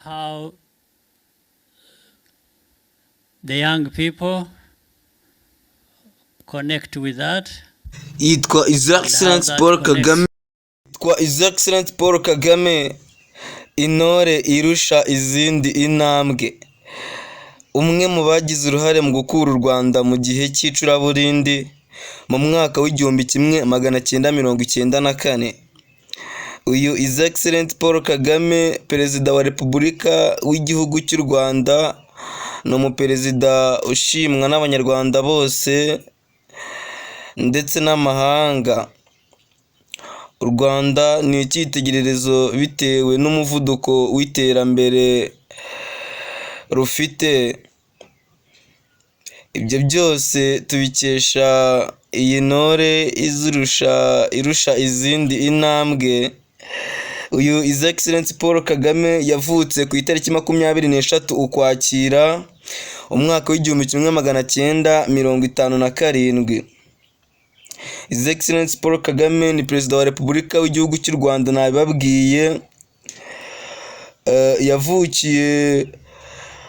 how the young people connect with that yitwa His and how Excellency that Paul connects. Kagame. His Excellency Paul Kagame, intore irusha izindi intambwe, umwe mu bagize uruhare mu gukura u Rwanda mu gihe cy'icuraburindi mu mwaka w'igihumbi kimwe magana cyenda mirongo icyenda na kane. Uyu His Excellency Paul Kagame, perezida wa Repubulika w'igihugu cy'u Rwanda, ni umuperezida ushimwa n'abanyarwanda bose ndetse n'amahanga. U Rwanda ni icyitegererezo bitewe n'umuvuduko w'iterambere rufite. Ibyo byose tubikesha iyi ntore irusha izindi intambwe. Uyu His Excellency Paul Kagame yavutse ku itariki 23 Ukwakira umwaka w'igihumbi kimwe magana cyenda mirongo itanu na karindwi. His Excellency Paul Kagame ni perezida wa Repubulika w'igihugu cy'u Rwanda, nabibabwiye. Yavukiye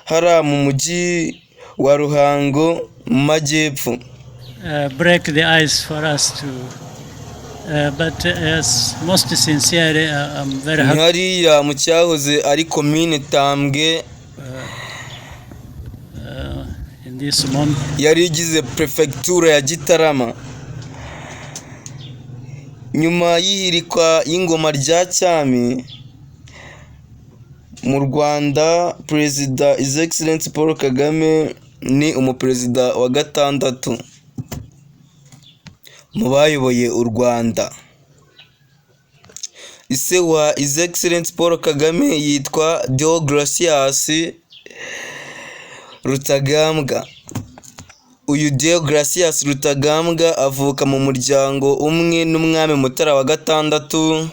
hariya mu mujyi wa Ruhango mu majyepfo. Break the ice for us to but most sincerely I'm very Ni happy hariya mu cyahoze ari komine Tambwe, in this moment. yari igize prefecture ya Gitarama. Nyuma y'ihirikwa y'ingoma rya cyami mu Rwanda, perezida His Excellency Paul Kagame ni umuperezida wa gatandatu mu bayoboye u Rwanda. Ise wa His Excellency Paul Kagame yitwa Deogratias Rutagambwa. Uyu Deogratias Rutagambwa avuka mu muryango umwe n'umwami Mutara wa gatandatu.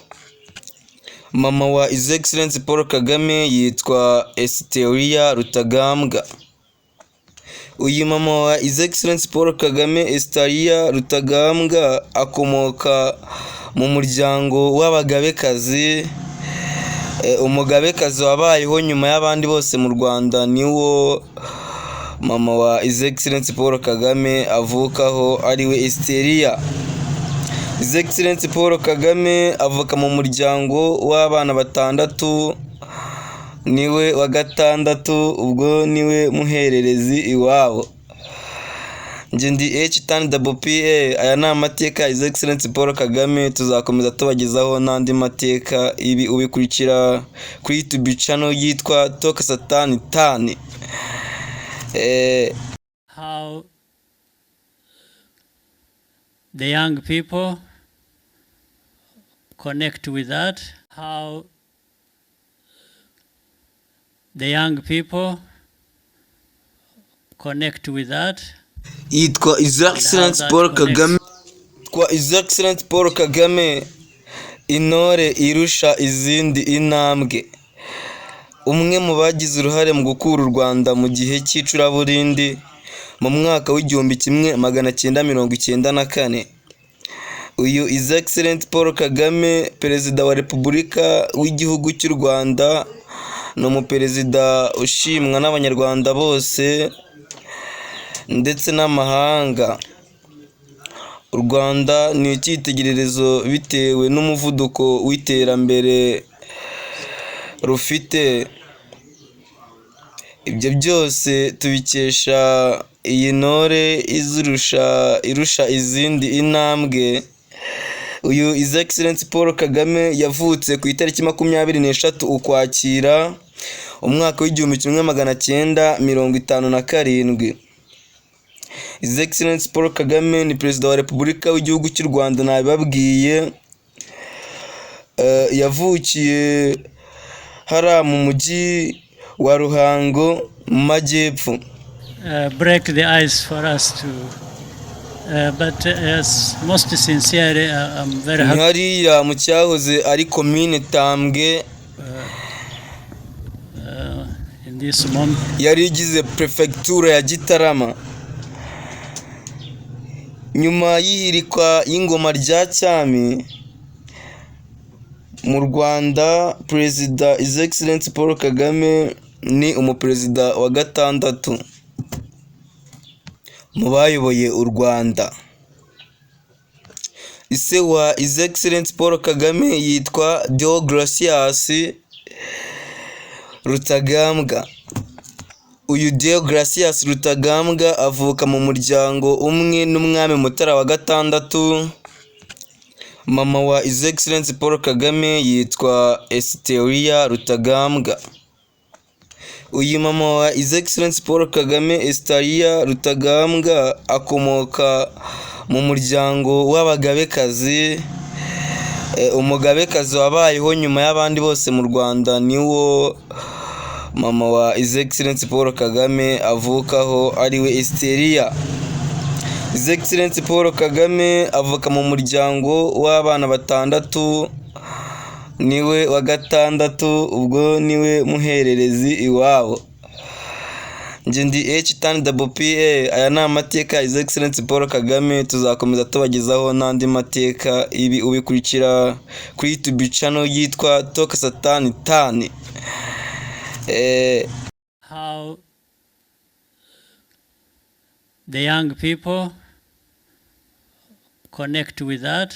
Mama wa His Excellency Paul Kagame yitwa Esteria Rutagambwa. Uyu mama wa His Excellency Paul Kagame, Esteria Rutagambwa, akomoka mu muryango w'abagabekazi. Umugabekazi wabayeho nyuma y'abandi bose mu Rwanda niwo mama wa His Excellency Paul Kagame avukaho, ariwe Esteria. His Excellency Paul Kagame avuka mu muryango w'abana batandatu, niwe wa gatandatu, ubwo niwe muhererezi iwabo. Nje ndi HTNWPA. Aya ni amateka ya His Excellency Paul Kagame. Tuzakomeza tubagezaho n'andi mateka. Ibi ubikurikira kuri YouTube channel yitwa Toka Satani Tani. How the young people connect with that, how the young people connect with that Yitwa His and how Excellency that Paul connects. Kagame. His Excellency Paul Kagame, intore irusha izindi intambwe, umwe mu bagize uruhare mu gukura u Rwanda mu gihe cy'icuraburindi mu mwaka w'igihumbi kimwe magana cyenda mirongo icyenda na kane. Uyu His Excellency Paul Kagame, perezida wa Repubulika w'igihugu cy'u Rwanda, ni umuperezida ushimwa n'abanyarwanda bose ndetse n'amahanga. U Rwanda ni icyitegererezo bitewe n'umuvuduko w'iterambere rufite. Ibyo byose tubikesha iyi ntore irusha izindi intambwe. Uyu His Excellency Paul Kagame yavutse ku itariki 23 Ukwakira umwaka w'igihumbi kimwe magana cyenda mirongo itanu na karindwi. His Excellency Paul Kagame ni perezida wa Repubulika w'igihugu cy'u Rwanda, nabibabwiye. Yavukiye hariya mu mujyi wa Ruhango mu majyepfo. Break the ice for us to but most sincerely I'm very Ni happy hariya mu cyahoze ari komine Tambwe, in this moment. yari igize prefecture ya Gitarama. Nyuma y'ihirikwa y'ingoma rya cyami mu Rwanda perezida His Excellency Paul Kagame ni umuperezida wa gatandatu mu bayoboye u Rwanda. Ise wa His Excellency Paul Kagame yitwa Deogratias Rutagambwa. Uyu Deogratias Rutagambwa avuka mu muryango umwe n'umwami Mutara wa gatandatu. Mama wa His Excellency Paul Kagame yitwa Esiteria Rutagambwa. Uyu mama wa His Excellency Paul Kagame Esiteria Rutagambwa akomoka mu muryango w'abagabekazi. Umugabekazi wabayeho nyuma y'abandi bose mu Rwanda niwo mama wa His Excellency Paul Kagame avukaho, ariwe Esiteria. His Excellency Paul Kagame avuka mu muryango w'abana batandatu, niwe wa gatandatu, ubwo niwe muhererezi iwabo. Njye ndi HTNPPA. Aya ni amateka ya His Excellency Paul Kagame. Tuzakomeza tubagezaho n'andi mateka, ibi ubikurikira kuri YouTube channel yitwa Toka Satani. How the young people connect with that.